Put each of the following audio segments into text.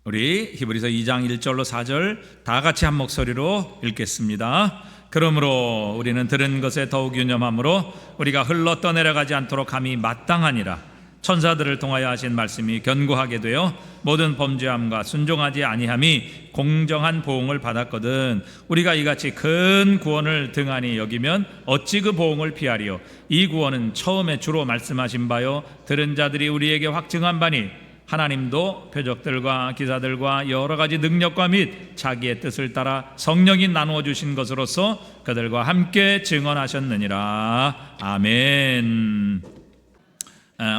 우리 히브리서 2장 1절로 4절 다 같이 한 목소리로 읽겠습니다. 그러므로 우리는 들은 것에 더욱 유념함으로 우리가 흘러 떠내려가지 않도록 함이 마땅하니라. 천사들을 통하여 하신 말씀이 견고하게 되어 모든 범죄함과 순종하지 아니함이 공정한 보응을 받았거든. 우리가 이같이 큰 구원을 등한히 여기면 어찌 그 보응을 피하리요. 이 구원은 처음에 주로 말씀하신 바요 들은 자들이 우리에게 확증한 바니 하나님도 표적들과 기사들과 여러 가지 능력과 및 자기의 뜻을 따라 성령이 나누어 주신 것으로서 그들과 함께 증언하셨느니라. 아멘.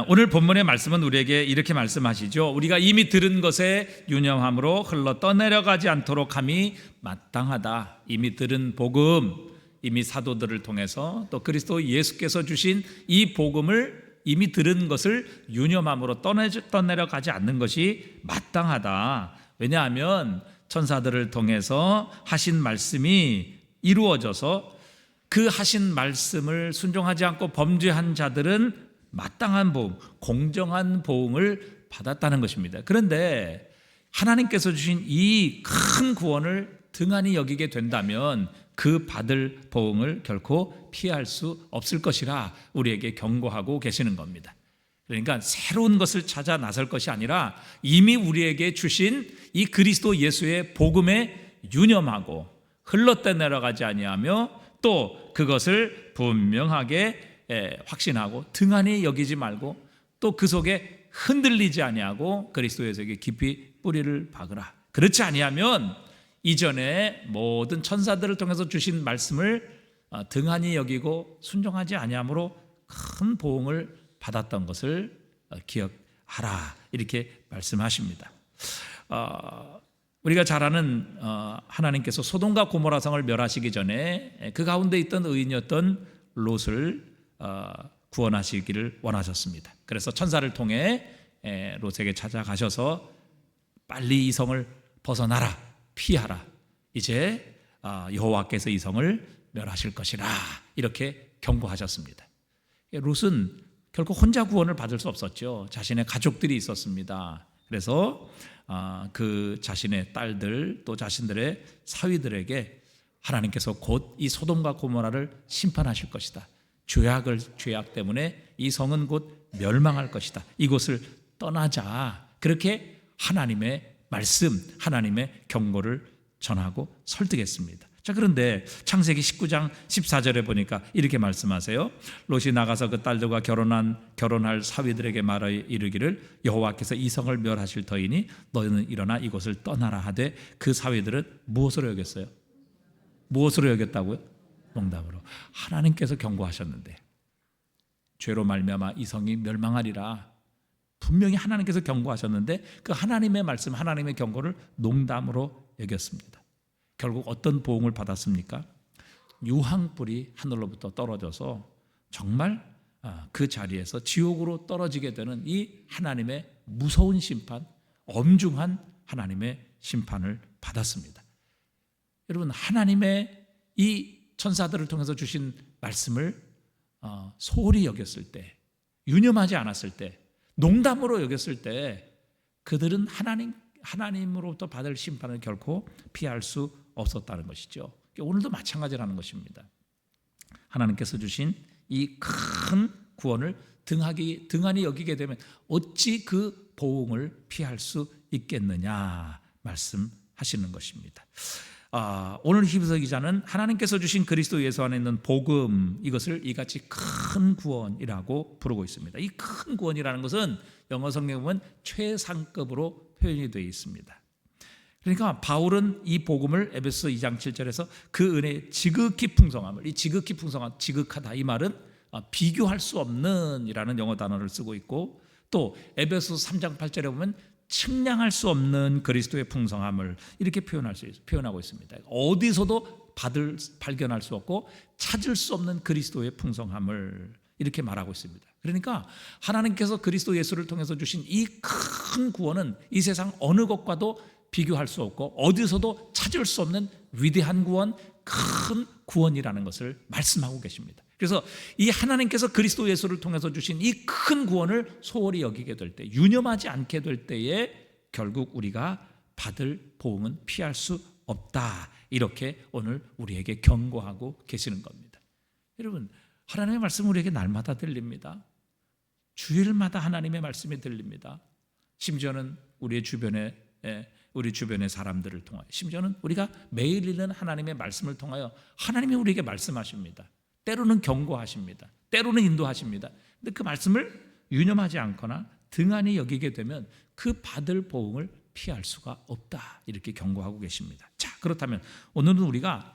오늘 본문의 말씀은 우리에게 이렇게 말씀하시죠. 우리가 이미 들은 것에 유념함으로 흘러 떠내려가지 않도록 함이 마땅하다. 이미 들은 복음, 이미 사도들을 통해서 또 그리스도 예수께서 주신 이 복음을 이미 들은 것을 유념함으로 떠내려가지 않는 것이 마땅하다. 왜냐하면 천사들을 통해서 하신 말씀이 이루어져서 그 하신 말씀을 순종하지 않고 범죄한 자들은 마땅한 보응, 공정한 보응을 받았다는 것입니다. 그런데 하나님께서 주신 이 큰 구원을 등한히 여기게 된다면 그 받을 보응을 결코 피할 수 없을 것이라 우리에게 경고하고 계시는 겁니다. 그러니까 새로운 것을 찾아 나설 것이 아니라 이미 우리에게 주신 이 그리스도 예수의 복음에 유념하고 흘러내려가지 아니하며 또 그것을 분명하게 확신하고 등한히 여기지 말고 또 그 속에 흔들리지 아니하고 그리스도 예수에게 깊이 뿌리를 박으라. 그렇지 아니하면 이전에 모든 천사들을 통해서 주신 말씀을 등한히 여기고 순종하지 아니함으로 큰 보응을 받았던 것을 기억하라. 이렇게 말씀하십니다. 우리가 잘 아는 하나님께서 소돔과 고모라 성을 멸하시기 전에 그 가운데 있던 의인이었던 롯을 구원하시기를 원하셨습니다. 그래서 천사를 통해 롯에게 찾아가셔서 빨리 이 성을 벗어나라, 피하라. 이제 여호와께서 이 성을 멸하실 것이라 이렇게 경고하셨습니다. 롯은 결코 혼자 구원을 받을 수 없었죠. 자신의 가족들이 있었습니다. 그래서 그 자신의 딸들 또 자신들의 사위들에게 하나님께서 곧 이 소돔과 고모라를 심판하실 것이다. 죄악 때문에 이 성은 곧 멸망할 것이다. 이곳을 떠나자. 그렇게 하나님의 말씀, 하나님의 경고를 전하고 설득했습니다. 자, 그런데 창세기 19장 14절에 보니까 이렇게 말씀하세요. 롯이 나가서 그 딸들과 결혼할 사위들에게 말하 이르기를 여호와께서 이 성을 멸하실 터이니 너희는 일어나 이곳을 떠나라 하되 그 사위들은 무엇으로 여겼어요? 무엇으로 여겼다고요? 농담으로. 하나님께서 경고하셨는데 죄로 말미암아 이 성이 멸망하리라. 분명히 하나님께서 경고하셨는데 그 하나님의 말씀, 하나님의 경고를 농담으로 여겼습니다. 결국 어떤 보응을 받았습니까? 유황불이 하늘로부터 떨어져서 정말 그 자리에서 지옥으로 떨어지게 되는 이 하나님의 무서운 심판, 엄중한 하나님의 심판을 받았습니다. 여러분, 하나님의 이 천사들을 통해서 주신 말씀을 소홀히 여겼을 때, 유념하지 않았을 때, 농담으로 여겼을 때 그들은 하나님으로부터 받을 심판을 결코 피할 수 없었다는 것이죠. 오늘도 마찬가지라는 것입니다. 하나님께서 주신 이 큰 구원을 등한히 여기게 되면 어찌 그 보응을 피할 수 있겠느냐 말씀하시는 것입니다. 오늘 히브리서 기자는 하나님께서 주신 그리스도 예수 안에 있는 복음, 이것을 이같이 큰 구원이라고 부르고 있습니다. 이 큰 구원이라는 것은 영어 성경에 보면 최상급으로 표현이 되어 있습니다. 그러니까 바울은 이 복음을 에베소 2장 7절에서 그 은혜의 지극히 풍성함을, 이 지극히 풍성한, 지극하다 이 말은 비교할 수 없는 이라는 영어 단어를 쓰고 있고, 또 에베소 3장 8절에 보면 측량할 수 없는 그리스도의 풍성함을 이렇게 표현하고 있습니다. 어디서도 발견할 수 없고 찾을 수 없는 그리스도의 풍성함을 이렇게 말하고 있습니다. 그러니까 하나님께서 그리스도 예수를 통해서 주신 이 큰 구원은 이 세상 어느 것과도 비교할 수 없고 어디서도 찾을 수 없는 위대한 구원, 큰 구원이라는 것을 말씀하고 계십니다. 그래서 이 하나님께서 그리스도 예수를 통해서 주신 이 큰 구원을 소홀히 여기게 될 때, 유념하지 않게 될 때에 결국 우리가 받을 보응은 피할 수 없다. 이렇게 오늘 우리에게 경고하고 계시는 겁니다. 여러분, 하나님의 말씀 우리에게 날마다 들립니다. 주일마다 하나님의 말씀이 들립니다. 심지어는 우리 주변의 사람들을 통하여, 심지어는 우리가 매일 읽는 하나님의 말씀을 통하여 하나님이 우리에게 말씀하십니다. 때로는 경고하십니다. 때로는 인도하십니다. 근데 그 말씀을 유념하지 않거나 등한히 여기게 되면 그 받을 보응을 피할 수가 없다. 이렇게 경고하고 계십니다. 자, 그렇다면 오늘은 우리가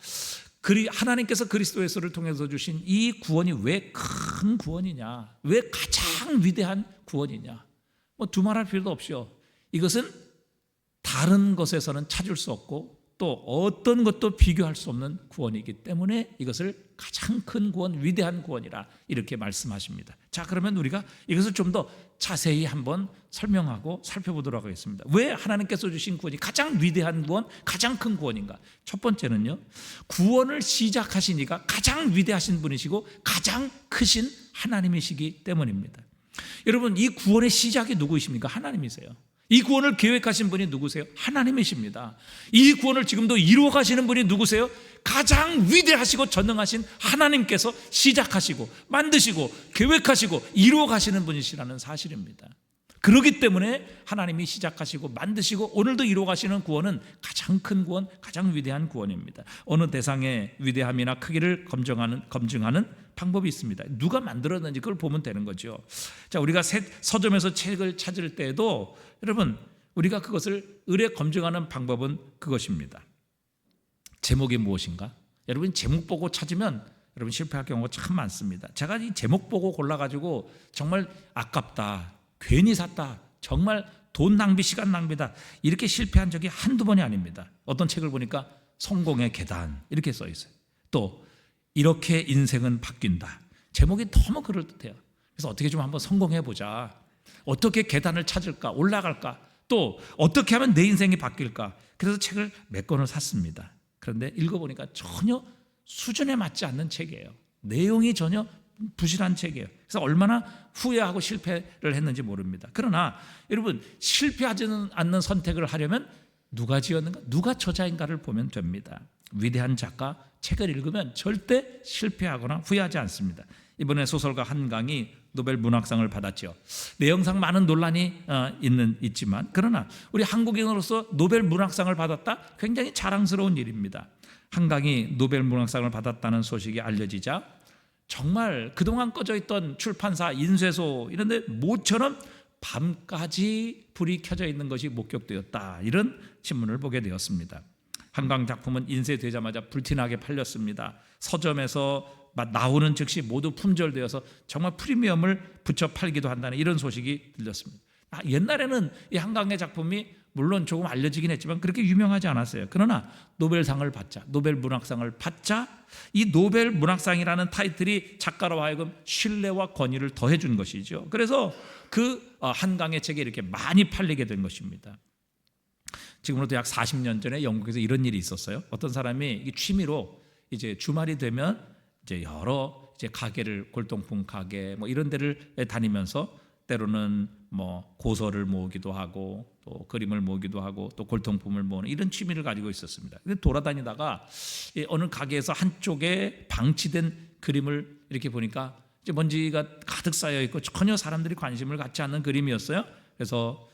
하나님께서 그리스도 예수를 통해서 주신 이 구원이 왜 큰 구원이냐, 왜 가장 위대한 구원이냐, 두말할 필요도 없이요. 이것은 다른 것에서는 찾을 수 없고 또 어떤 것도 비교할 수 없는 구원이기 때문에 이것을 가장 큰 구원, 위대한 구원이라 이렇게 말씀하십니다. 자, 그러면 우리가 이것을 좀 더 자세히 한번 설명하고 살펴보도록 하겠습니다. 왜 하나님께서 주신 구원이 가장 위대한 구원, 가장 큰 구원인가? 첫 번째는요, 구원을 시작하신 이가 가장 위대하신 분이시고 가장 크신 하나님이시기 때문입니다. 여러분, 이 구원의 시작이 누구이십니까? 하나님이세요. 이 구원을 계획하신 분이 누구세요? 하나님이십니다. 이 구원을 지금도 이루어 가시는 분이 누구세요? 가장 위대하시고 전능하신 하나님께서 시작하시고 만드시고 계획하시고 이루어 가시는 분이시라는 사실입니다. 그렇기 때문에 하나님이 시작하시고 만드시고 오늘도 이루어 가시는 구원은 가장 큰 구원, 가장 위대한 구원입니다. 어느 대상의 위대함이나 크기를 검증하는 방법이 있습니다. 누가 만들었는지 그걸 보면 되는 거죠. 자, 우리가 서점에서 책을 찾을 때에도 여러분, 우리가 그것을 의뢰 검증하는 방법은 그것입니다. 제목이 무엇인가? 여러분, 제목 보고 찾으면 여러분 실패할 경우가 참 많습니다. 제가 이 제목 보고 골라가지고 정말 아깝다, 괜히 샀다, 정말 돈 낭비, 시간 낭비다, 이렇게 실패한 적이 한두 번이 아닙니다. 어떤 책을 보니까 성공의 계단 이렇게 써 있어요. 또 이렇게 인생은 바뀐다. 제목이 너무 그럴듯해요. 그래서 어떻게 좀 한번 성공해보자, 어떻게 계단을 찾을까, 올라갈까, 또 어떻게 하면 내 인생이 바뀔까. 그래서 책을 몇 권을 샀습니다. 그런데 읽어보니까 전혀 수준에 맞지 않는 책이에요. 내용이 전혀 부실한 책이에요. 그래서 얼마나 후회하고 실패를 했는지 모릅니다. 그러나 여러분, 실패하지 않는 선택을 하려면 누가 지었는가, 누가 저자인가를 보면 됩니다. 위대한 작가 책을 읽으면 절대 실패하거나 후회하지 않습니다. 이번에 소설가 한강이 노벨 문학상을 받았죠. 내용상 많은 논란이 있지만 그러나 우리 한국인으로서 노벨 문학상을 받았다, 굉장히 자랑스러운 일입니다. 한강이 노벨 문학상을 받았다는 소식이 알려지자 정말 그동안 꺼져 있던 출판사, 인쇄소 이런 데 모처럼 밤까지 불이 켜져 있는 것이 목격되었다, 이런 신문을 보게 되었습니다. 한강 작품은 인쇄되자마자 불티나게 팔렸습니다. 서점에서 나오는 즉시 모두 품절되어서 정말 프리미엄을 붙여 팔기도 한다는 이런 소식이 들렸습니다. 옛날에는 이 한강의 작품이 물론 조금 알려지긴 했지만 그렇게 유명하지 않았어요. 그러나 노벨상을 받자, 노벨 문학상을 받자, 이 노벨 문학상이라는 타이틀이 작가로 하여금 신뢰와 권위를 더해준 것이죠. 그래서 그 한강의 책이 이렇게 많이 팔리게 된 것입니다. 지금으로부터 약 40년 전에 영국에서 이런 일이 있었어요. 어떤 사람이 취미로 이제 주말이 되면 이제 여러 가게를, 골동품 가게 이런 데를 다니면서 때로는 고서를 모으기도 하고 또 그림을 모으기도 하고 또 골동품을 모으는 이런 취미를 가지고 있었습니다. 근데 돌아다니다가 어느 가게에서 한쪽에 방치된 그림을 이렇게 보니까 이제 먼지가 가득 쌓여 있고 전혀 사람들이 관심을 갖지 않는 그림이었어요. 그래서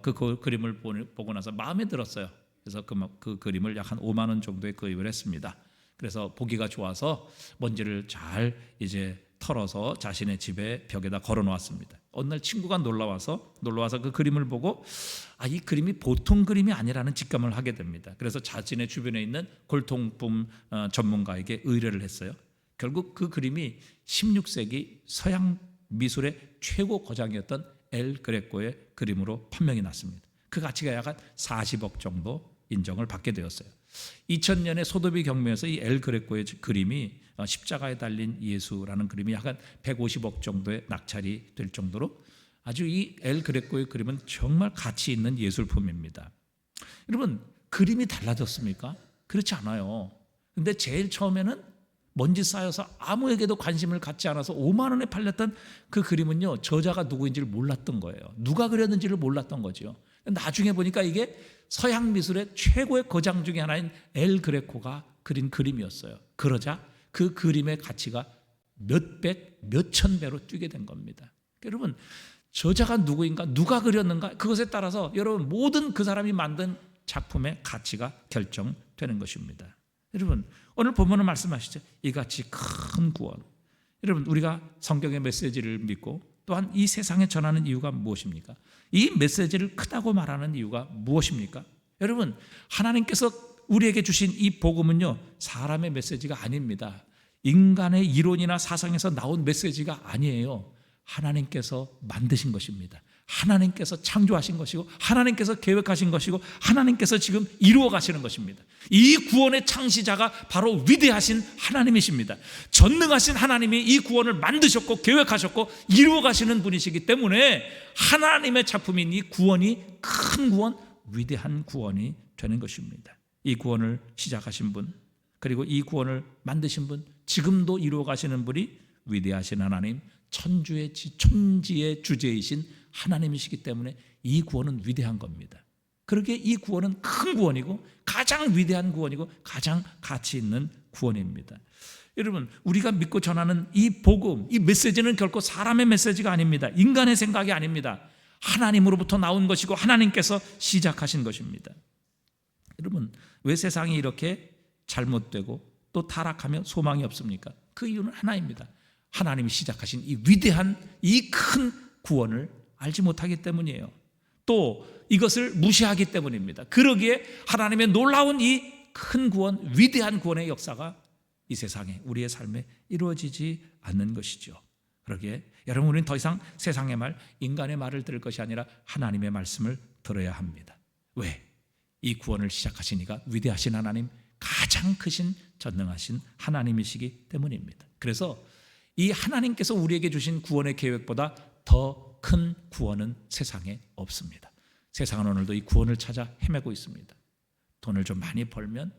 그 그림을 보고 나서 마음에 들었어요. 그래서 그 그림을 약 한 5만 원 정도에 구입을 했습니다. 그래서 보기가 좋아서 먼지를 잘 이제 털어서 자신의 집에 벽에다 걸어 놓았습니다. 어느 날 친구가 놀러와서 그 그림을 보고 이 그림이 보통 그림이 아니라는 직감을 하게 됩니다. 그래서 자신의 주변에 있는 골동품 전문가에게 의뢰를 했어요. 결국 그 그림이 16세기 서양 미술의 최고 거장이었던 엘 그레코의 그림으로 판명이 났습니다. 그 가치가 약 한 40억 정도 인정을 받게 되었어요. 2000년에 소도비 경매에서 이 엘 그레코의 그림이 십자가에 달린 예수라는 그림이 약 한 150억 정도의 낙찰이 될 정도로 아주 이 엘 그레코의 그림은 정말 가치 있는 예술품입니다. 여러분, 그림이 달라졌습니까? 그렇지 않아요. 근데 제일 처음에는 먼지 쌓여서 아무에게도 관심을 갖지 않아서 5만 원에 팔렸던 그 그림은요, 저자가 누구인지를 몰랐던 거예요. 누가 그렸는지를 몰랐던 거죠. 나중에 보니까 이게 서양 미술의 최고의 거장 중에 하나인 엘 그레코가 그린 그림이었어요. 그러자 그 그림의 가치가 몇백, 몇천 배로 뛰게 된 겁니다. 여러분, 저자가 누구인가, 누가 그렸는가, 그것에 따라서 여러분 모든 그 사람이 만든 작품의 가치가 결정되는 것입니다. 여러분, 오늘 본문은 말씀하시죠. 이같이 큰 구원. 여러분, 우리가 성경의 메시지를 믿고 또한 이 세상에 전하는 이유가 무엇입니까? 이 메시지를 크다고 말하는 이유가 무엇입니까? 여러분, 하나님께서 우리에게 주신 이 복음은요, 사람의 메시지가 아닙니다. 인간의 이론이나 사상에서 나온 메시지가 아니에요. 하나님께서 만드신 것입니다. 하나님께서 창조하신 것이고, 하나님께서 계획하신 것이고, 하나님께서 지금 이루어 가시는 것입니다. 이 구원의 창시자가 바로 위대하신 하나님이십니다. 전능하신 하나님이 이 구원을 만드셨고 계획하셨고 이루어 가시는 분이시기 때문에 하나님의 작품인 이 구원이 큰 구원, 위대한 구원이 되는 것입니다. 이 구원을 시작하신 분, 그리고 이 구원을 만드신 분, 지금도 이루어 가시는 분이 위대하신 하나님, 천지의 주제이신 하나님이시기 때문에 이 구원은 위대한 겁니다. 그러기에 이 구원은 큰 구원이고 가장 위대한 구원이고 가장 가치 있는 구원입니다. 여러분, 우리가 믿고 전하는 이 복음, 이 메시지는 결코 사람의 메시지가 아닙니다. 인간의 생각이 아닙니다. 하나님으로부터 나온 것이고 하나님께서 시작하신 것입니다. 여러분, 왜 세상이 이렇게 잘못되고 또 타락하며 소망이 없습니까? 그 이유는 하나입니다. 하나님이 시작하신 이 위대한, 이 큰 구원을 알지 못하기 때문이에요. 또 이것을 무시하기 때문입니다. 그러기에 하나님의 놀라운 이 큰 구원, 위대한 구원의 역사가 이 세상에, 우리의 삶에 이루어지지 않는 것이죠. 그러기에 여러분, 우리는 더 이상 세상의 말, 인간의 말을 들을 것이 아니라 하나님의 말씀을 들어야 합니다. 왜? 이 구원을 시작하신 이가 위대하신 하나님, 가장 크신 전능하신 하나님이시기 때문입니다. 그래서 이 하나님께서 우리에게 주신 구원의 계획보다 더 큰 구원은 세상에 없습니다. 세상은 오늘도 이 구원을 찾아 헤매고 있습니다. 돈을 좀 많이 벌면,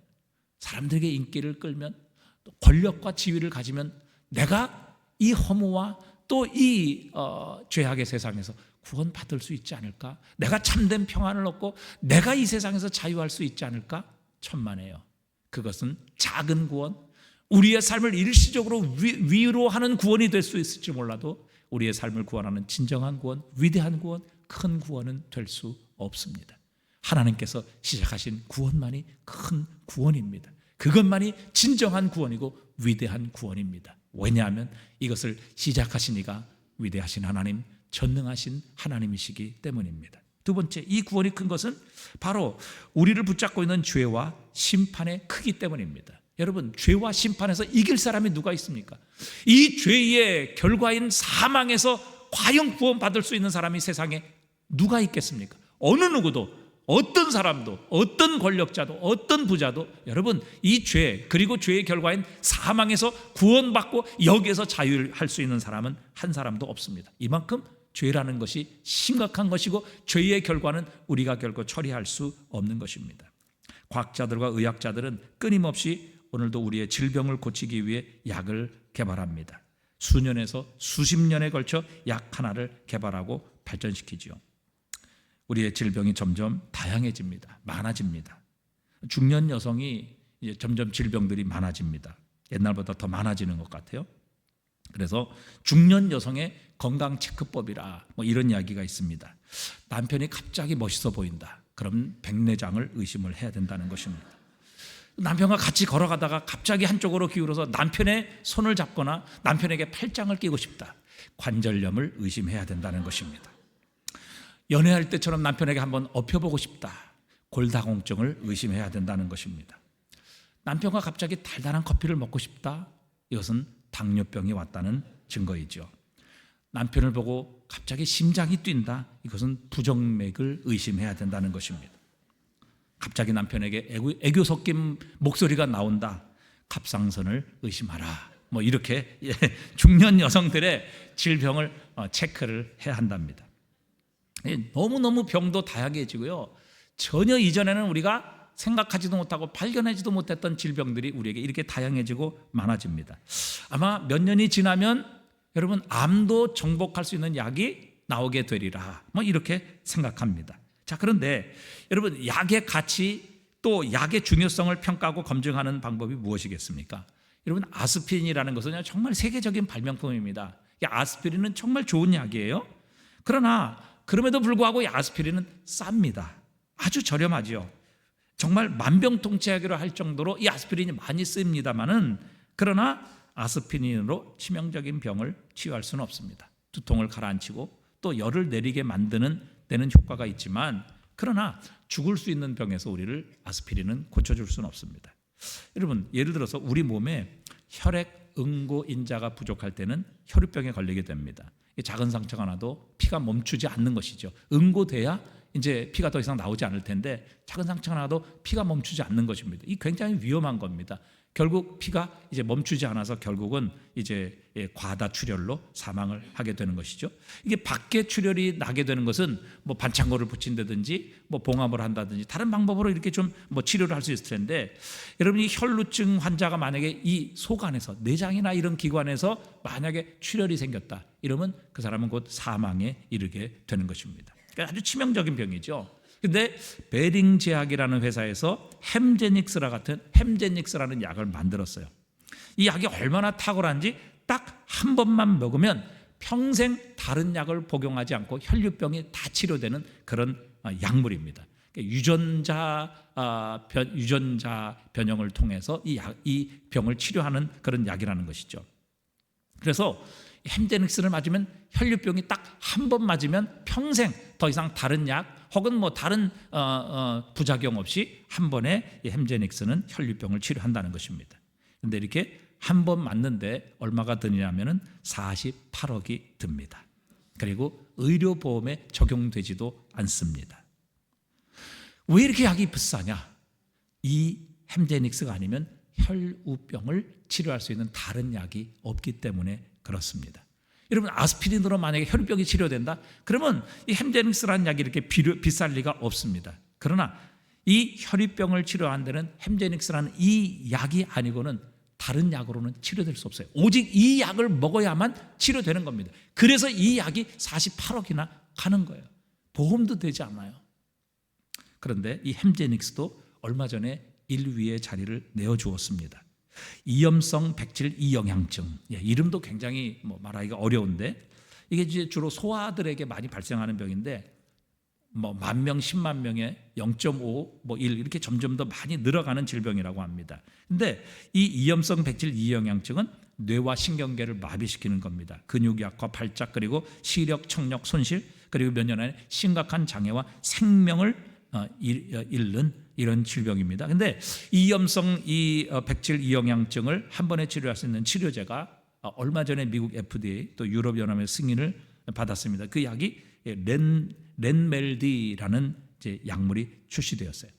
사람들에게 인기를 끌면, 또 권력과 지위를 가지면 내가 이 허무와 또 이 죄악의 세상에서 구원받을 수 있지 않을까? 내가 참된 평안을 얻고 내가 이 세상에서 자유할 수 있지 않을까? 천만에요. 그것은 작은 구원, 우리의 삶을 일시적으로 위로하는 구원이 될 수 있을지 몰라도 우리의 삶을 구원하는 진정한 구원, 위대한 구원, 큰 구원은 될 수 없습니다. 하나님께서 시작하신 구원만이 큰 구원입니다. 그것만이 진정한 구원이고 위대한 구원입니다. 왜냐하면 이것을 시작하신 이가 위대하신 하나님, 전능하신 하나님이시기 때문입니다. 두 번째, 이 구원이 큰 것은 바로 우리를 붙잡고 있는 죄와 심판의 크기 때문입니다. 여러분, 죄와 심판에서 이길 사람이 누가 있습니까? 이 죄의 결과인 사망에서 과연 구원받을 수 있는 사람이 세상에 누가 있겠습니까? 어느 누구도, 어떤 사람도, 어떤 권력자도, 어떤 부자도 여러분, 이 죄, 그리고 죄의 결과인 사망에서 구원받고 여기에서 자유할 수 있는 사람은 한 사람도 없습니다. 이만큼 죄라는 것이 심각한 것이고 죄의 결과는 우리가 결코 처리할 수 없는 것입니다. 과학자들과 의학자들은 끊임없이 오늘도 우리의 질병을 고치기 위해 약을 개발합니다. 수년에서 수십 년에 걸쳐 약 하나를 개발하고 발전시키지요. 우리의 질병이 점점 다양해집니다. 많아집니다. 중년 여성이 이제 점점 질병들이 많아집니다. 옛날보다 더 많아지는 것 같아요. 그래서 중년 여성의 건강 체크법이라 이런 이야기가 있습니다. 남편이 갑자기 멋있어 보인다. 그럼 백내장을 의심을 해야 된다는 것입니다. 남편과 같이 걸어가다가 갑자기 한쪽으로 기울어서 남편의 손을 잡거나 남편에게 팔짱을 끼고 싶다. 관절염을 의심해야 된다는 것입니다. 연애할 때처럼 남편에게 한번 엎혀보고 싶다. 골다공증을 의심해야 된다는 것입니다. 남편과 갑자기 달달한 커피를 먹고 싶다. 이것은 당뇨병이 왔다는 증거이죠. 남편을 보고 갑자기 심장이 뛴다. 이것은 부정맥을 의심해야 된다는 것입니다. 갑자기 남편에게 애교 섞인 목소리가 나온다. 갑상선을 의심하라. 이렇게 중년 여성들의 질병을 체크를 해야 한답니다. 너무너무 병도 다양해지고요. 전혀 이전에는 우리가 생각하지도 못하고 발견하지도 못했던 질병들이 우리에게 이렇게 다양해지고 많아집니다. 아마 몇 년이 지나면 여러분, 암도 정복할 수 있는 약이 나오게 되리라. 이렇게 생각합니다. 자, 그런데 여러분, 약의 가치 또 약의 중요성을 평가하고 검증하는 방법이 무엇이겠습니까? 여러분, 아스피린이라는 것은 정말 세계적인 발명품입니다. 이 아스피린은 정말 좋은 약이에요. 그러나 그럼에도 불구하고 이 아스피린은 쌉니다. 아주 저렴하죠. 정말 만병통치약이라 할 정도로 이 아스피린이 많이 쓰입니다만은, 그러나 아스피린으로 치명적인 병을 치유할 수는 없습니다. 두통을 가라앉히고 또 열을 내리게 만드는 데는 효과가 있지만, 그러나 죽을 수 있는 병에서 우리를 아스피린은 고쳐줄 수는 없습니다. 여러분, 예를 들어서 우리 몸에 혈액 응고인자가 부족할 때는 혈우병에 걸리게 됩니다. 작은 상처가 나도 피가 멈추지 않는 것이죠. 응고돼야 이제 피가 더 이상 나오지 않을 텐데, 작은 상처가 나도 피가 멈추지 않는 것입니다. 이 굉장히 위험한 겁니다. 결국 피가 이제 멈추지 않아서 결국은 이제 과다 출혈로 사망을 하게 되는 것이죠. 이게 밖에 출혈이 나게 되는 것은 뭐 반창고를 붙인다든지 뭐 봉합을 한다든지 다른 방법으로 이렇게 좀 뭐 치료를 할 수 있을 텐데, 여러분이 혈루증 환자가 만약에 이 속 안에서 내장이나 이런 기관에서 만약에 출혈이 생겼다 이러면 그 사람은 곧 사망에 이르게 되는 것입니다. 그러니까 아주 치명적인 병이죠. 근데 베링 제약이라는 회사에서 햄제닉스라는 약을 만들었어요. 이 약이 얼마나 탁월한지, 딱 한 번만 먹으면 평생 다른 약을 복용하지 않고 혈류병이 다 치료되는 그런 약물입니다. 유전자 변형을 통해서 이 병을 치료하는 그런 약이라는 것이죠. 그래서 햄제닉스를 맞으면 혈류병이 딱 한 번 맞으면 평생 더 이상 다른 약 혹은 뭐 다른 부작용 없이 한 번에 이 햄제닉스는 혈류병을 치료한다는 것입니다. 그런데 이렇게 한 번 맞는데 얼마가 드냐면은 48억이 듭니다. 그리고 의료보험에 적용되지도 않습니다. 왜 이렇게 약이 비싸냐? 이 햄제닉스가 아니면 혈우병을 치료할 수 있는 다른 약이 없기 때문에 그렇습니다. 여러분, 아스피린으로 만약에 혈우병이 치료된다? 그러면 이 햄제닉스라는 약이 이렇게 비쌀 리가 없습니다. 그러나 이 혈우병을 치료하는 데는 햄제닉스라는 이 약이 아니고는 다른 약으로는 치료될 수 없어요. 오직 이 약을 먹어야만 치료되는 겁니다. 그래서 이 약이 48억이나 가는 거예요. 보험도 되지 않아요. 그런데 이 햄제닉스도 얼마 전에 인류의 자리를 내어주었습니다. 이염성 백질 이영양증, 이름도 굉장히 말하기가 어려운데, 이게 이제 주로 소아들에게 많이 발생하는 병인데, 뭐 10,000명, 10만 명에 0.5, 1 이렇게 점점 더 많이 늘어가는 질병이라고 합니다. 근데 이 이염성 백질 이영양증은 뇌와 신경계를 마비시키는 겁니다. 근육 약화, 발작, 그리고 시력, 청력 손실, 그리고 몇 년 안에 심각한 장애와 생명을 잃는 이런 질병입니다. 근데 이염성 백질 이영양증을 한 번에 치료할 수 있는 치료제가 얼마 전에 미국 FDA 또 유럽연합의 승인을 받았습니다. 그 약이 렌멜디라는 약물이 출시되었어요.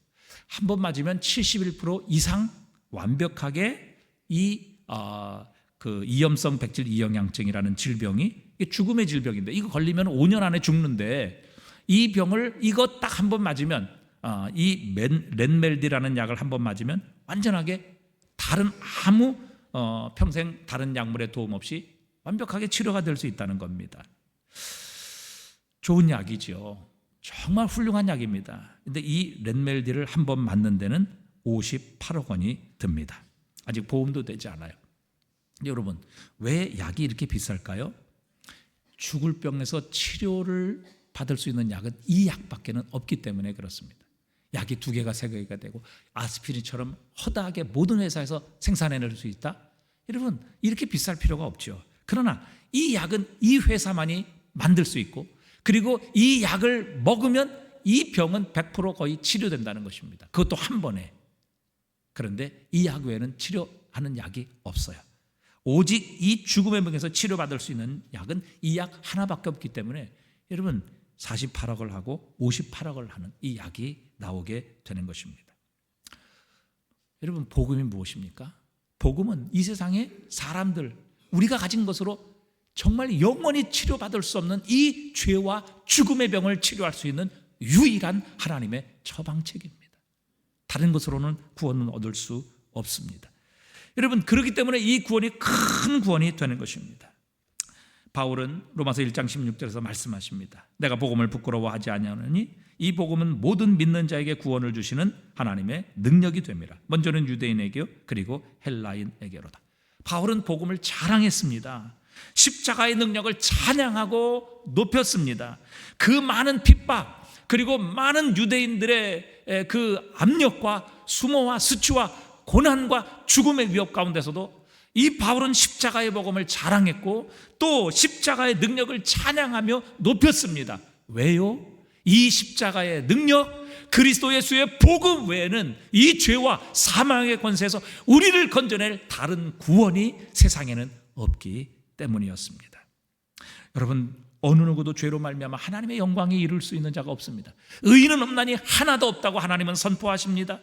한 번 맞으면 71% 이상 완벽하게 그 이염성 백질 이영양증이라는 질병이, 이게 죽음의 질병인데, 이거 걸리면 5년 안에 죽는데, 이 병을 이거 딱 한 번 맞으면, 이 렌멜디라는 약을 한 번 맞으면 완전하게 다른 아무 평생 다른 약물의 도움 없이 완벽하게 치료가 될 수 있다는 겁니다. 좋은 약이죠. 정말 훌륭한 약입니다. 근데 이 렌멜디를 한 번 맞는 데는 58억 원이 듭니다. 아직 보험도 되지 않아요. 여러분, 왜 약이 이렇게 비쌀까요? 죽을 병에서 치료를 받을 수 있는 약은 이 약밖에는 없기 때문에 그렇습니다. 약이 2개가 3개가 되고 아스피린처럼 허다하게 모든 회사에서 생산해낼 수 있다? 여러분, 이렇게 비쌀 필요가 없죠. 그러나 이 약은 이 회사만이 만들 수 있고, 그리고 이 약을 먹으면 이 병은 100% 거의 치료된다는 것입니다. 그것도 한 번에. 그런데 이 약 외에는 치료하는 약이 없어요. 오직 이 죽음의 병에서 치료받을 수 있는 약은 이 약 하나밖에 없기 때문에 여러분, 48억을 하고 58억을 하는 이 약이 나오게 되는 것입니다. 여러분, 복음이 무엇입니까? 복음은 이 세상의 사람들, 우리가 가진 것으로 정말 영원히 치료받을 수 없는 이 죄와 죽음의 병을 치료할 수 있는 유일한 하나님의 처방책입니다. 다른 것으로는 구원은 얻을 수 없습니다. 여러분, 그렇기 때문에 이 구원이 큰 구원이 되는 것입니다. 바울은 로마서 1장 16절에서 말씀하십니다. 내가 복음을 부끄러워하지 아니하노니 이 복음은 모든 믿는 자에게 구원을 주시는 하나님의 능력이 됨이라. 먼저는 유대인에게요, 그리고 헬라인에게로다. 바울은 복음을 자랑했습니다. 십자가의 능력을 찬양하고 높였습니다. 그 많은 핍박, 그리고 많은 유대인들의 그 압력과 수모와 수치와 고난과 죽음의 위협 가운데서도 이 바울은 십자가의 복음을 자랑했고 또 십자가의 능력을 찬양하며 높였습니다. 왜요? 이 십자가의 능력, 그리스도 예수의 복음 외에는 이 죄와 사망의 권세에서 우리를 건져낼 다른 구원이 세상에는 없기 때문이었습니다. 여러분, 어느 누구도 죄로 말미암아 하나님의 영광에 이룰 수 있는 자가 없습니다. 의인은 없나니 하나도 없다고 하나님은 선포하십니다.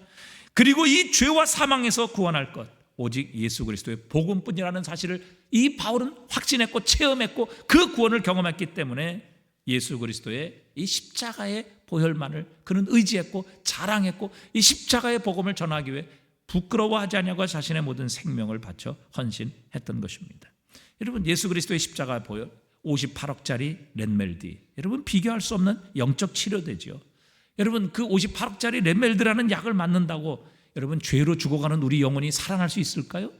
그리고 이 죄와 사망에서 구원할 것 오직 예수 그리스도의 복음뿐이라는 사실을 이 바울은 확신했고 체험했고 그 구원을 경험했기 때문에 예수 그리스도의 이 십자가의 보혈만을 그는 의지했고 자랑했고 이 십자가의 복음을 전하기 위해 부끄러워하지 아니하고 자신의 모든 생명을 바쳐 헌신했던 것입니다. 여러분, 예수 그리스도의 십자가 보혈 58억짜리 렛멜디, 여러분 비교할 수 없는 영적 치료되죠. 여러분, 그 58억짜리 렛멜드라는 약을 맞는다고 여러분 죄로 죽어가는 우리 영혼이 살아날 수 있을까요?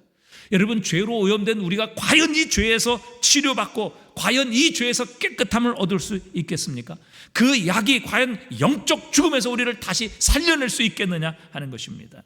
여러분, 죄로 오염된 우리가 과연 이 죄에서 치료받고 과연 이 죄에서 깨끗함을 얻을 수 있겠습니까? 그 약이 과연 영적 죽음에서 우리를 다시 살려낼 수 있겠느냐 하는 것입니다.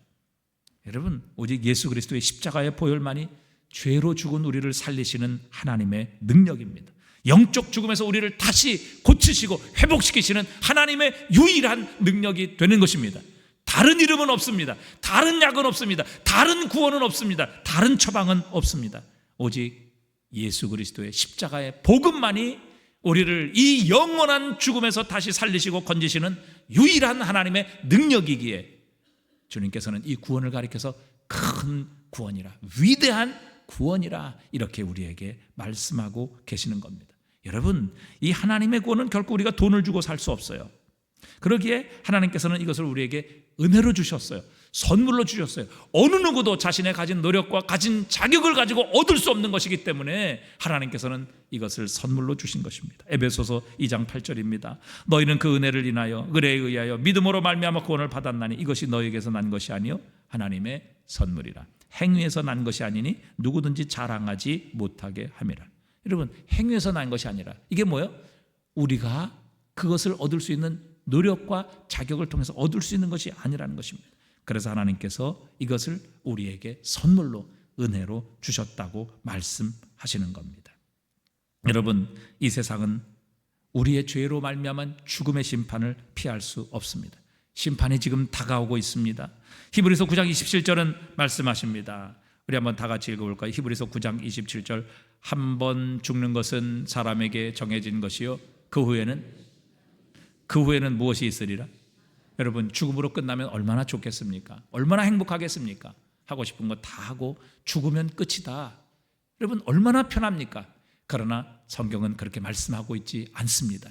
여러분, 오직 예수 그리스도의 십자가의 보혈만이 죄로 죽은 우리를 살리시는 하나님의 능력입니다. 영적 죽음에서 우리를 다시 고치시고 회복시키시는 하나님의 유일한 능력이 되는 것입니다. 다른 이름은 없습니다. 다른 약은 없습니다. 다른 구원은 없습니다. 다른 처방은 없습니다. 오직 예수 그리스도의 십자가의 복음만이 우리를 이 영원한 죽음에서 다시 살리시고 건지시는 유일한 하나님의 능력이기에 주님께서는 이 구원을 가리켜서 큰 구원이라, 위대한 구원이라 이렇게 우리에게 말씀하고 계시는 겁니다. 여러분, 이 하나님의 구원은 결코 우리가 돈을 주고 살 수 없어요. 그러기에 하나님께서는 이것을 우리에게 은혜로 주셨어요. 선물로 주셨어요. 어느 누구도 자신의 가진 노력과 가진 자격을 가지고 얻을 수 없는 것이기 때문에 하나님께서는 이것을 선물로 주신 것입니다. 에베소서 2장 8절입니다. 너희는 그 은혜를 인하여 의에 의하여 믿음으로 말미암아 구원을 받았나니 이것이 너희에게서 난 것이 아니요 하나님의 선물이라. 행위에서 난 것이 아니니 누구든지 자랑하지 못하게 함이라. 여러분, 행위에서 난 것이 아니라 이게 뭐예요? 우리가 그것을 얻을 수 있는 노력과 자격을 통해서 얻을 수 있는 것이 아니라는 것입니다. 그래서 하나님께서 이것을 우리에게 선물로 은혜로 주셨다고 말씀하시는 겁니다. 여러분, 이 세상은 우리의 죄로 말미암은 죽음의 심판을 피할 수 없습니다. 심판이 지금 다가오고 있습니다. 히브리서 9장 27절은 말씀하십니다. 우리 한번 다 같이 읽어볼까요? 히브리서 9장 27절. 한 번 죽는 것은 사람에게 정해진 것이요 그 후에는 무엇이 있으리라? 여러분, 죽음으로 끝나면 얼마나 좋겠습니까? 얼마나 행복하겠습니까? 하고 싶은 거 다 하고 죽으면 끝이다. 여러분, 얼마나 편합니까? 그러나 성경은 그렇게 말씀하고 있지 않습니다.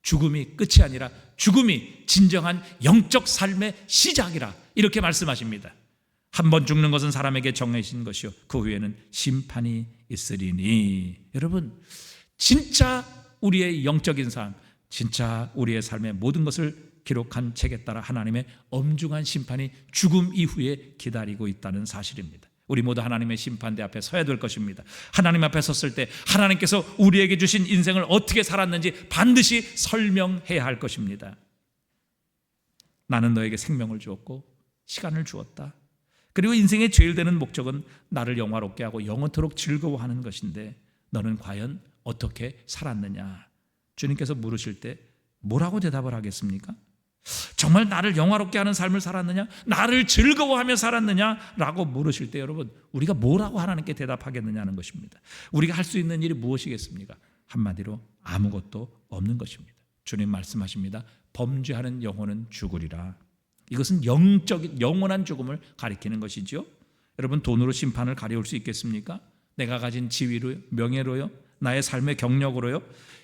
죽음이 끝이 아니라 죽음이 진정한 영적 삶의 시작이라 이렇게 말씀하십니다. 한 번 죽는 것은 사람에게 정해진 것이요 그 후에는 심판이 있으리니. 여러분, 진짜 우리의 영적인 삶, 진짜 우리의 삶의 모든 것을 기록한 책에 따라 하나님의 엄중한 심판이 죽음 이후에 기다리고 있다는 사실입니다. 우리 모두 하나님의 심판대 앞에 서야 될 것입니다. 하나님 앞에 섰을 때 하나님께서 우리에게 주신 인생을 어떻게 살았는지 반드시 설명해야 할 것입니다. 나는 너에게 생명을 주었고 시간을 주었다. 그리고 인생의 제일 되는 목적은 나를 영화롭게 하고 영원토록 즐거워하는 것인데 너는 과연 어떻게 살았느냐? 주님께서 물으실 때 뭐라고 대답을 하겠습니까? 정말 나를 영화롭게 하는 삶을 살았느냐? 나를 즐거워하며 살았느냐? 라고 물으실 때 여러분, 우리가 뭐라고 하나님께 대답하겠느냐는 것입니다. 우리가 할 수 있는 일이 무엇이겠습니까? 한마디로 아무것도 없는 것입니다. 주님 말씀하십니다. 범죄하는 영혼은 죽으리라. 이것은 영적인 영원한 죽음을 가리키는 것이죠. 여러분, 돈으로 심판을 가려울 수 있겠습니까? 내가 가진 지위로요, 명예로요, 나의 삶의 경력으로요.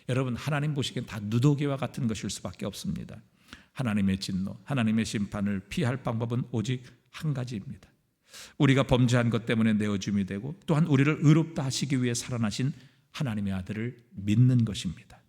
여러분, 하나님 보시기엔 다 누더기와 같은 것일 수밖에 없습니다. 하나님의 진노, 하나님의 심판을 피할 방법은 오직 한 가지입니다. 우리가 범죄한 것 때문에 내어줌이 되고 또한 우리를 의롭다 하시기 위해 살아나신 하나님의 아들을 믿는 것입니다.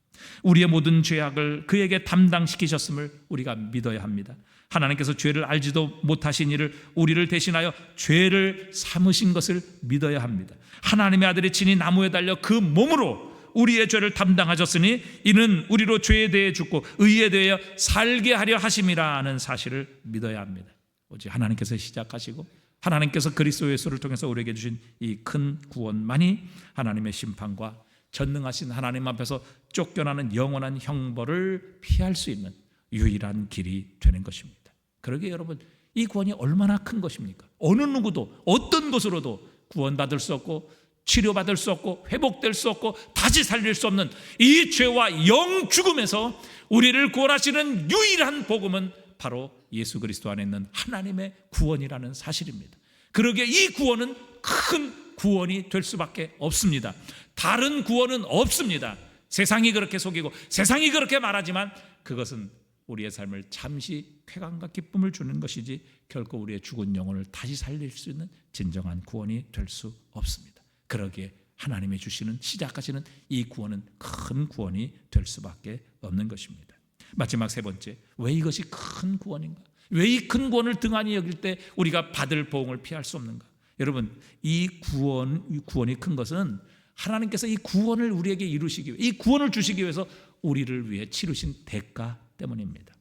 우리의 모든 죄악을 그에게 담당시키셨음을 우리가 믿어야 합니다. 하나님께서 죄를 알지도 못하신 이를 우리를 대신하여 죄를 삼으신 것을 믿어야 합니다. 하나님의 아들이 친히 나무에 달려 그 몸으로 우리의 죄를 담당하셨으니 이는 우리로 죄에 대해 죽고 의에 대하여 살게 하려 하심이라는 사실을 믿어야 합니다. 오직 하나님께서 시작하시고 하나님께서 그리스도 예수를 통해서 우리에게 주신 이 큰 구원만이 하나님의 심판과 전능하신 하나님 앞에서 쫓겨나는 영원한 형벌을 피할 수 있는 유일한 길이 되는 것입니다. 그러기에 여러분, 이 구원이 얼마나 큰 것입니까? 어느 누구도 어떤 것으로도 구원받을 수 없고 치료받을 수 없고 회복될 수 없고 다시 살릴 수 없는 이 죄와 영 죽음에서 우리를 구원하시는 유일한 복음은 바로 예수 그리스도 안에 있는 하나님의 구원이라는 사실입니다. 그러기에 이 구원은 큰 구원이 될 수밖에 없습니다. 다른 구원은 없습니다. 세상이 그렇게 속이고 세상이 그렇게 말하지만 그것은 우리의 삶을 잠시 쾌감과 기쁨을 주는 것이지 결코 우리의 죽은 영혼을 다시 살릴 수 있는 진정한 구원이 될 수 없습니다. 그러기에 하나님이 주시는 시작하시는 이 구원은 큰 구원이 될 수밖에 없는 것입니다. 마지막 세 번째, 왜 이것이 큰 구원인가? 왜 이 큰 구원을 등한히 여길 때 우리가 받을 보응을 피할 수 없는가? 여러분, 이 구원이 큰 것은 하나님께서 이 구원을 우리에게 이루시기 위해, 이 구원을 주시기 위해서 우리를 위해 치르신 대가 때문입니다.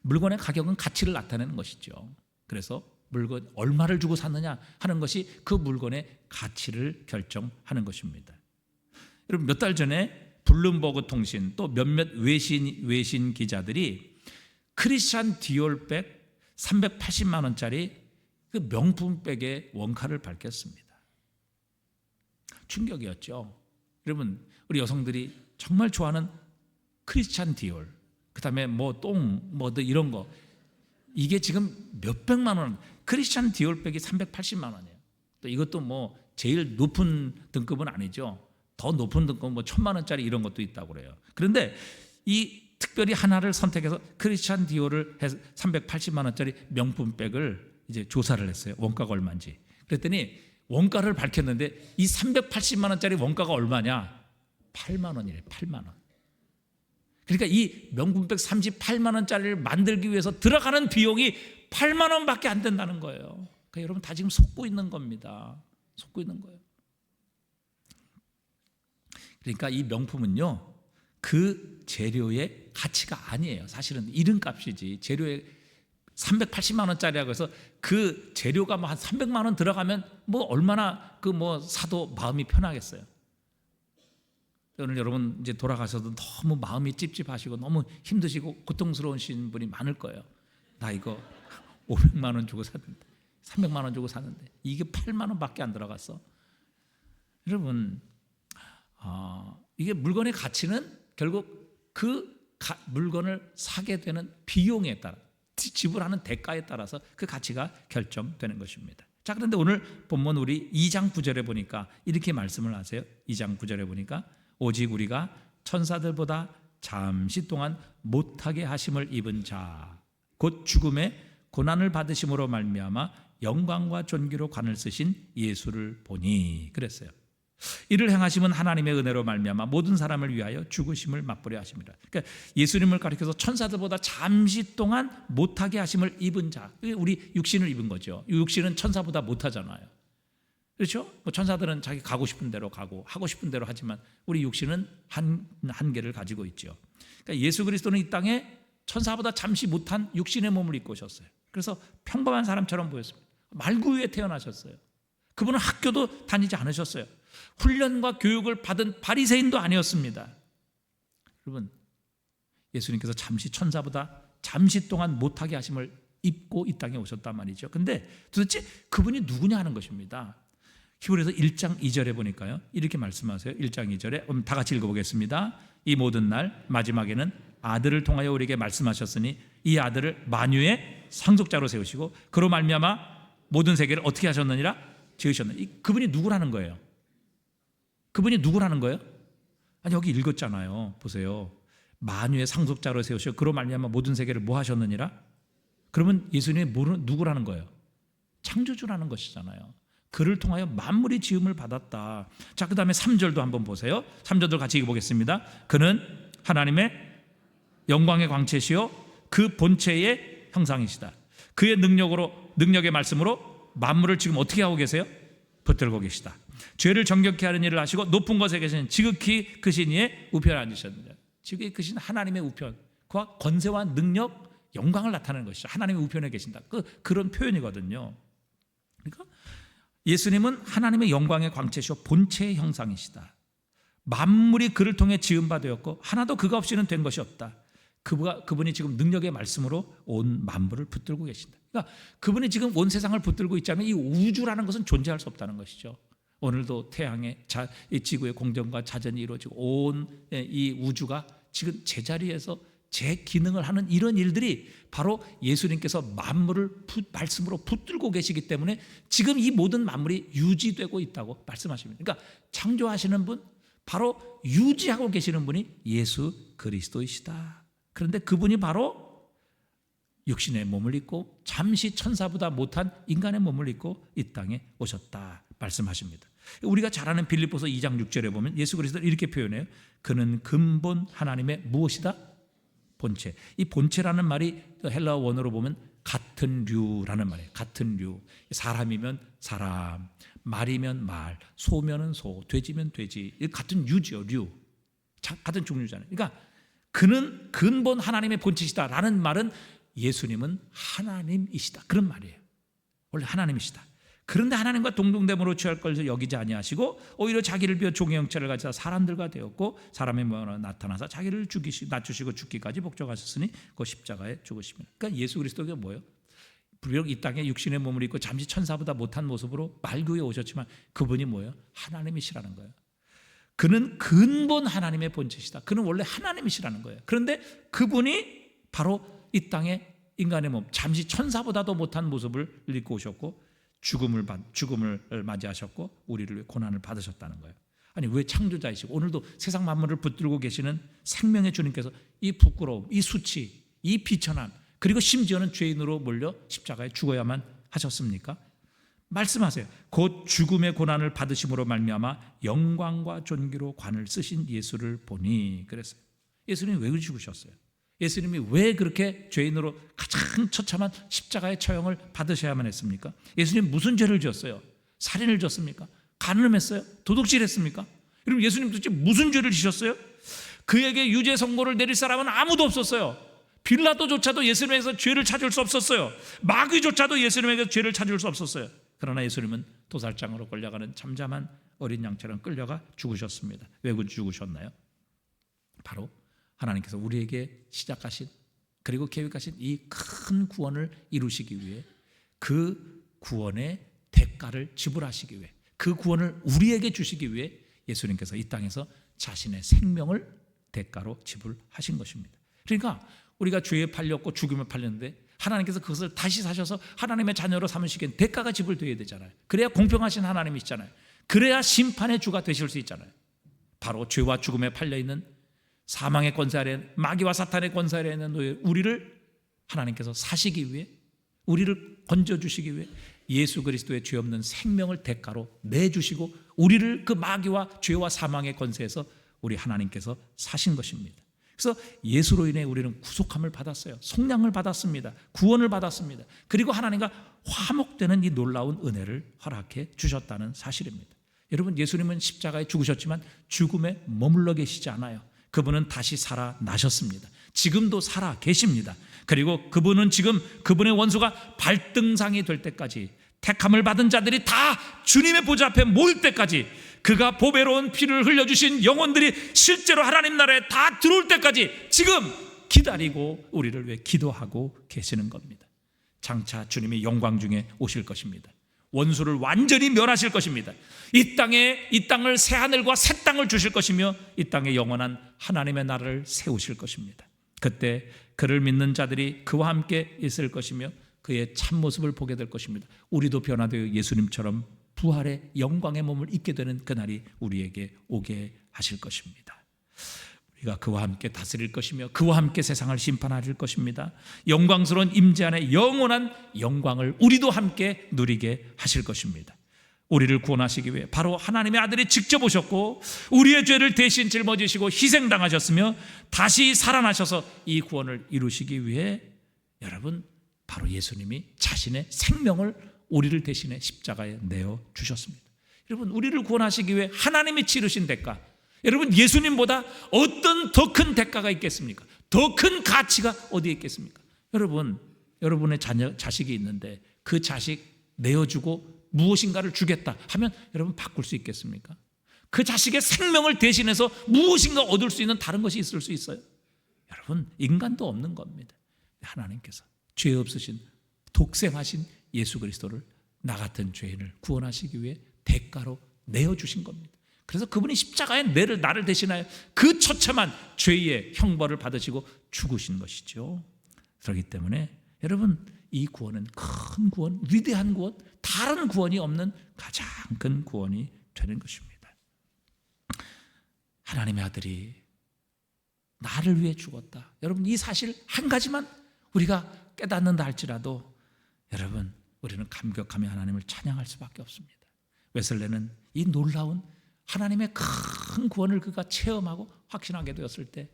물건의 가격은 가치를 나타내는 것이죠. 그래서 물건 얼마를 주고 샀느냐 하는 것이 그 물건의 가치를 결정하는 것입니다. 여러분, 몇 달 전에 블룸버그 통신 또 몇몇 외신 기자들이 크리스찬 디올백 380만 원짜리 그 명품 백의 원가를 밝혔습니다. 충격이었죠. 여러분, 우리 여성들이 정말 좋아하는 크리스찬 디올, 그 다음에 이런 거, 이게 지금 몇백만 원, 크리스찬 디올 백이 380만 원이에요. 또 이것도 제일 높은 등급은 아니죠. 더 높은 등급은 1000만 원짜리 이런 것도 있다고 그래요. 그런데 이 특별히 하나를 선택해서 크리스찬 디올을 해서 380만 원짜리 명품 백을 이제 조사를 했어요. 원가가 얼마인지. 그랬더니 원가를 밝혔는데 이 380만 원짜리 원가가 얼마냐? 8만 원이래요. 8만 원. 그러니까 이 명품백 38만 원짜리를 만들기 위해서 들어가는 비용이 8만 원밖에 안 된다는 거예요. 그러니까 여러분, 다 지금 속고 있는 겁니다. 속고 있는 거예요. 그러니까 이 명품은요, 그 재료의 가치가 아니에요. 사실은 이름값이지. 재료의 380만 원짜리라고 해서 그 재료가 한 300만 원 들어가면 얼마나 사도 마음이 편하겠어요. 오늘 여러분 이제 돌아가셔도 너무 마음이 찝찝하시고 너무 힘드시고 고통스러우신 분이 많을 거예요. 나 이거 500만 원 주고 샀는데, 300만 원 주고 샀는데 이게 8만 원밖에 안 들어갔어. 여러분, 이게 물건의 가치는 결국 그 물건을 사게 되는 비용에 따라, 지불하는 대가에 따라서 그 가치가 결정되는 것입니다. 자, 그런데 오늘 본문 우리 2장 9절에 보니까 이렇게 말씀을 하세요. 2장 9절에 보니까 오직 우리가 천사들보다 잠시 동안 못하게 하심을 입은 자, 곧 죽음의 고난을 받으심으로 말미암아 영광과 존귀로 관을 쓰신 예수를 보니 그랬어요. 이를 행하심은 하나님의 은혜로 말미암아 모든 사람을 위하여 죽으심을 맛보려 하심이라. 그러니까 예수님을 가리켜서 천사들보다 잠시 동안 못하게 하심을 입은 자, 우리 육신을 입은 거죠. 이 육신은 천사보다 못하잖아요. 그렇죠? 천사들은 자기 가고 싶은 대로 가고 하고 싶은 대로 하지만 우리 육신은 한계를 가지고 있죠. 그러니까 예수 그리스도는 이 땅에 천사보다 잠시 못한 육신의 몸을 입고 오셨어요. 그래서 평범한 사람처럼 보였습니다. 말구유에 태어나셨어요. 그분은 학교도 다니지 않으셨어요. 훈련과 교육을 받은 바리새인도 아니었습니다. 여러분, 예수님께서 잠시 천사보다 잠시 동안 못하게 하심을 입고 이 땅에 오셨단 말이죠. 근데 도대체 그분이 누구냐 하는 것입니다. 히브리서 1장 2절에 보니까요, 이렇게 말씀하세요. 1장 2절에 다 같이 읽어보겠습니다. 이 모든 날 마지막에는 아들을 통하여 우리에게 말씀하셨으니 이 아들을 만유의 상속자로 세우시고 그로 말미암아 모든 세계를 어떻게 하셨느니라? 지으셨느니라. 그분이 누구라는 거예요? 그분이 누구라는 거예요? 아니, 여기 읽었잖아요. 보세요. 만유의 상속자로 세우시고 그로 말미암아 모든 세계를 뭐 하셨느니라? 그러면 예수님이 누구라는 거예요? 창조주라는 것이잖아요. 그를 통하여 만물이 지음을 받았다. 자, 그 다음에 3절도 한번 보세요. 3절도 같이 읽어보겠습니다. 그는 하나님의 영광의 광채시요 그 본체의 형상이시다. 그의 능력의 말씀으로 만물을 지금 어떻게 하고 계세요? 붙들고 계시다. 죄를 정결케 하는 일을 하시고 높은 곳에 계신 지극히 크신 이의 우편에 앉으셨느니라. 지극히 크신 하나님의 우편, 그와 권세와 능력, 영광을 나타내는 것이죠. 하나님의 우편에 계신다. 그런 표현이거든요. 그러니까 예수님은 하나님의 영광의 광채시오 본체의 형상이시다. 만물이 그를 통해 지은 바 되었고 하나도 그가 없이는 된 것이 없다. 그분이 지금 능력의 말씀으로 온 만물을 붙들고 계신다. 그러니까 그분이 지금 온 세상을 붙들고 있자면 이 우주라는 것은 존재할 수 없다는 것이죠. 오늘도 태양의 이 지구의 공전과 자전이 이루어지고 온 이 우주가 지금 제자리에서 제 기능을 하는 이런 일들이 바로 예수님께서 만물을 말씀으로 붙들고 계시기 때문에 지금 이 모든 만물이 유지되고 있다고 말씀하십니다. 그러니까 창조하시는 분, 바로 유지하고 계시는 분이 예수 그리스도이시다. 그런데 그분이 바로 육신의 몸을 입고 잠시 천사보다 못한 인간의 몸을 입고 이 땅에 오셨다 말씀하십니다. 우리가 잘 아는 빌립보서 2장 6절에 보면 예수 그리스도를 이렇게 표현해요. 그는 근본 하나님의 무엇이다? 본체. 이 본체라는 말이 헬라어 원어로 보면 같은 류라는 말이에요. 같은 류. 사람이면 사람, 말이면 말, 소면은 소, 돼지면 돼지. 같은 류죠. 류. 같은 종류잖아요. 그러니까 그는 근본 하나님의 본체시다라는 말은 예수님은 하나님이시다. 그런 말이에요. 원래 하나님이시다. 그런데 하나님과 동등됨으로 취할 것을 여기지 아니하시고 오히려 자기를 비워 종의 형체를 가지사 사람들과 되었고 사람의 모양으로 나타나서 자기를 낮추시고 죽기까지 복종하셨으니 그 십자가에 죽으시면. 그러니까 예수 그리스도가 뭐예요? 비록 이 땅에 육신의 몸을 입고 잠시 천사보다 못한 모습으로 말구에 오셨지만 그분이 뭐예요? 하나님이시라는 거예요. 그는 근본 하나님의 본체시다. 그는 원래 하나님이시라는 거예요. 그런데 그분이 바로 이 땅에 인간의 몸, 잠시 천사보다도 못한 모습을 입고 오셨고 죽음을 맞이하셨고 우리를 위해 고난을 받으셨다는 거예요. 아니 왜 창조자이시고 오늘도 세상 만물을 붙들고 계시는 생명의 주님께서 이 부끄러움, 이 수치, 이 비천함, 그리고 심지어는 죄인으로 몰려 십자가에 죽어야만 하셨습니까? 말씀하세요. 곧 죽음의 고난을 받으심으로 말미암아 영광과 존귀로 관을 쓰신 예수를 보니. 그랬어요. 예수님이 왜 죽으셨어요? 예수님이 왜 그렇게 죄인으로 가장 처참한 십자가의 처형을 받으셔야만 했습니까? 예수님 무슨 죄를 지었어요? 살인을 졌습니까? 간음했어요? 도둑질했습니까? 여러분 예수님 도대체 무슨 죄를 지셨어요? 그에게 유죄 선고를 내릴 사람은 아무도 없었어요. 빌라도조차도 예수님에게서 죄를 찾을 수 없었어요. 마귀조차도 예수님에게서 죄를 찾을 수 없었어요. 그러나 예수님은 도살장으로 끌려가는 잠잠한 어린 양처럼 끌려가 죽으셨습니다. 왜 죽으셨나요? 바로 하나님께서 우리에게 시작하신 그리고 계획하신 이 큰 구원을 이루시기 위해 그 구원의 대가를 지불하시기 위해 그 구원을 우리에게 주시기 위해 예수님께서 이 땅에서 자신의 생명을 대가로 지불하신 것입니다. 그러니까 우리가 죄에 팔렸고 죽음에 팔렸는데 하나님께서 그것을 다시 사셔서 하나님의 자녀로 삼으시기엔 대가가 지불되어야 되잖아요. 그래야 공평하신 하나님이시잖아요. 그래야 심판의 주가 되실 수 있잖아요. 바로 죄와 죽음에 팔려있는 사망의 권세 아래 마귀와 사탄의 권세 아래 있는 우리를 하나님께서 사시기 위해 우리를 건져주시기 위해 예수 그리스도의 죄 없는 생명을 대가로 내주시고 우리를 그 마귀와 죄와 사망의 권세에서 우리 하나님께서 사신 것입니다. 그래서 예수로 인해 우리는 구속함을 받았어요. 속량을 받았습니다. 구원을 받았습니다. 그리고 하나님과 화목되는 이 놀라운 은혜를 허락해 주셨다는 사실입니다. 여러분 예수님은 십자가에 죽으셨지만 죽음에 머물러 계시지 않아요. 그분은 다시 살아나셨습니다. 지금도 살아 계십니다. 그리고 그분은 지금 그분의 원수가 발등상이 될 때까지 택함을 받은 자들이 다 주님의 보좌 앞에 모일 때까지 그가 보배로운 피를 흘려주신 영혼들이 실제로 하나님 나라에 다 들어올 때까지 지금 기다리고 우리를 위해 기도하고 계시는 겁니다. 장차 주님이 영광 중에 오실 것입니다. 원수를 완전히 멸하실 것입니다. 이 땅을 새 하늘과 새 땅을 주실 것이며 이 땅에 영원한 하나님의 나라를 세우실 것입니다. 그때 그를 믿는 자들이 그와 함께 있을 것이며 그의 참모습을 보게 될 것입니다. 우리도 변화되어 예수님처럼 부활의 영광의 몸을 입게 되는 그날이 우리에게 오게 하실 것입니다. 우리가 그와 함께 다스릴 것이며 그와 함께 세상을 심판하실 것입니다. 영광스러운 임재 안에 영원한 영광을 우리도 함께 누리게 하실 것입니다. 우리를 구원하시기 위해 바로 하나님의 아들이 직접 오셨고 우리의 죄를 대신 짊어지시고 희생당하셨으며 다시 살아나셔서 이 구원을 이루시기 위해 여러분 바로 예수님이 자신의 생명을 우리를 대신해 십자가에 내어 주셨습니다. 여러분 우리를 구원하시기 위해 하나님이 치르신 대가, 여러분 예수님보다 어떤 더 큰 대가가 있겠습니까? 더 큰 가치가 어디에 있겠습니까? 여러분의 자식이 있는데 그 자식 내어주고 무엇인가를 주겠다 하면 여러분 바꿀 수 있겠습니까? 그 자식의 생명을 대신해서 무엇인가 얻을 수 있는 다른 것이 있을 수 있어요? 여러분 인간도 없는 겁니다. 하나님께서 죄 없으신 독생하신 예수 그리스도를 나 같은 죄인을 구원하시기 위해 대가로 내어주신 겁니다. 그래서 그분이 십자가에 나를 대신하여 그 처참한 죄의 형벌을 받으시고 죽으신 것이죠. 그렇기 때문에 여러분 이 구원은 큰 구원, 위대한 구원, 다른 구원이 없는 가장 큰 구원이 되는 것입니다. 하나님의 아들이 나를 위해 죽었다. 여러분 이 사실 한 가지만 우리가 깨닫는다 할지라도 여러분 우리는 감격하며 하나님을 찬양할 수밖에 없습니다. 웨슬레는 이 놀라운 하나님의 큰 구원을 그가 체험하고 확신하게 되었을 때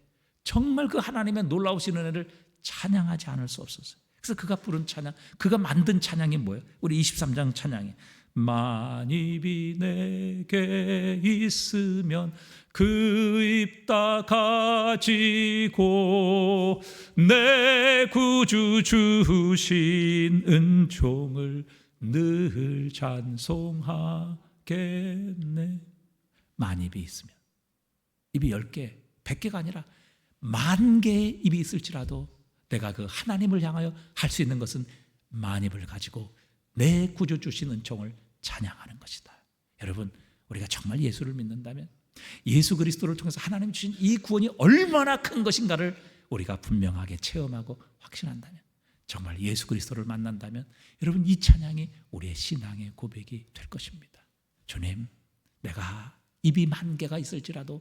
정말 그 하나님의 놀라우신 은혜를 찬양하지 않을 수 없었어요. 그래서 그가 부른 찬양, 그가 만든 찬양이 뭐예요? 우리 23장 찬양이 만입이 내게 있으면 그 입 다 가지고 내 구주 주신 은총을 늘 찬송하겠네. 만입이 있으면, 입이 10개, 100개가 아니라 10,000개의 입이 있을지라도 내가 그 하나님을 향하여 할 수 있는 것은 만입을 가지고 내 구주 주신 은총을 찬양하는 것이다. 여러분 우리가 정말 예수를 믿는다면 예수 그리스도를 통해서 하나님 주신 이 구원이 얼마나 큰 것인가를 우리가 분명하게 체험하고 확신한다면, 정말 예수 그리스도를 만난다면 여러분 이 찬양이 우리의 신앙의 고백이 될 것입니다. 주님, 내가 입이 10,000개가 있을지라도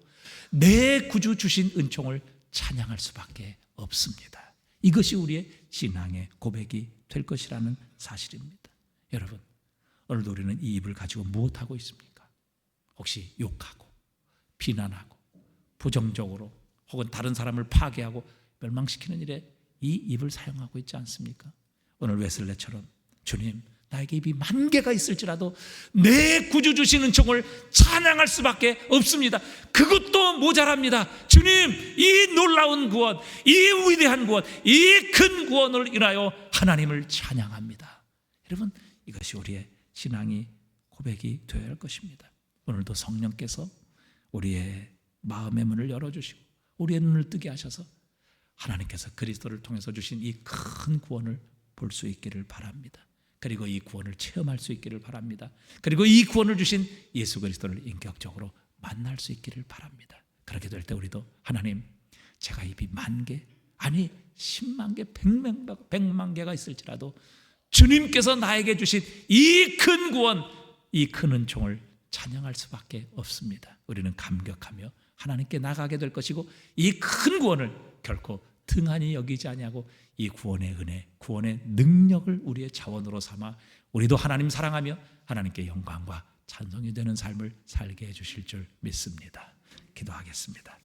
내 구주 주신 은총을 찬양할 수밖에 없습니다. 이것이 우리의 신앙의 고백이 될 것이라는 사실입니다. 여러분, 오늘도 우리는 이 입을 가지고 무엇하고 있습니까? 혹시 욕하고 비난하고 부정적으로 혹은 다른 사람을 파괴하고 멸망시키는 일에 이 입을 사용하고 있지 않습니까? 오늘 웨슬레처럼 주님, 나에게 입이 10,000개가 있을지라도 내 구주 주신 은총을 찬양할 수밖에 없습니다. 그것도 모자랍니다. 주님, 이 놀라운 구원, 이 위대한 구원, 이 큰 구원을 인하여 하나님을 찬양합니다. 여러분, 이것이 우리의 신앙이 고백이 되어야 할 것입니다. 오늘도 성령께서 우리의 마음의 문을 열어주시고 우리의 눈을 뜨게 하셔서 하나님께서 그리스도를 통해서 주신 이 큰 구원을 볼 수 있기를 바랍니다. 그리고 이 구원을 체험할 수 있기를 바랍니다. 그리고 이 구원을 주신 예수 그리스도를 인격적으로 만날 수 있기를 바랍니다. 그렇게 될 때 우리도 하나님, 제가 입이 10,000개, 아니 100,000개, 100만 개가 있을지라도 주님께서 나에게 주신 이 큰 구원, 이 큰 은총을 찬양할 수밖에 없습니다. 우리는 감격하며 하나님께 나가게 될 것이고 이 큰 구원을 결코 등한히 여기지 아니하고 이 구원의 은혜, 구원의 능력을 우리의 자원으로 삼아 우리도 하나님 사랑하며 하나님께 영광과 찬송이 되는 삶을 살게 해주실 줄 믿습니다. 기도하겠습니다.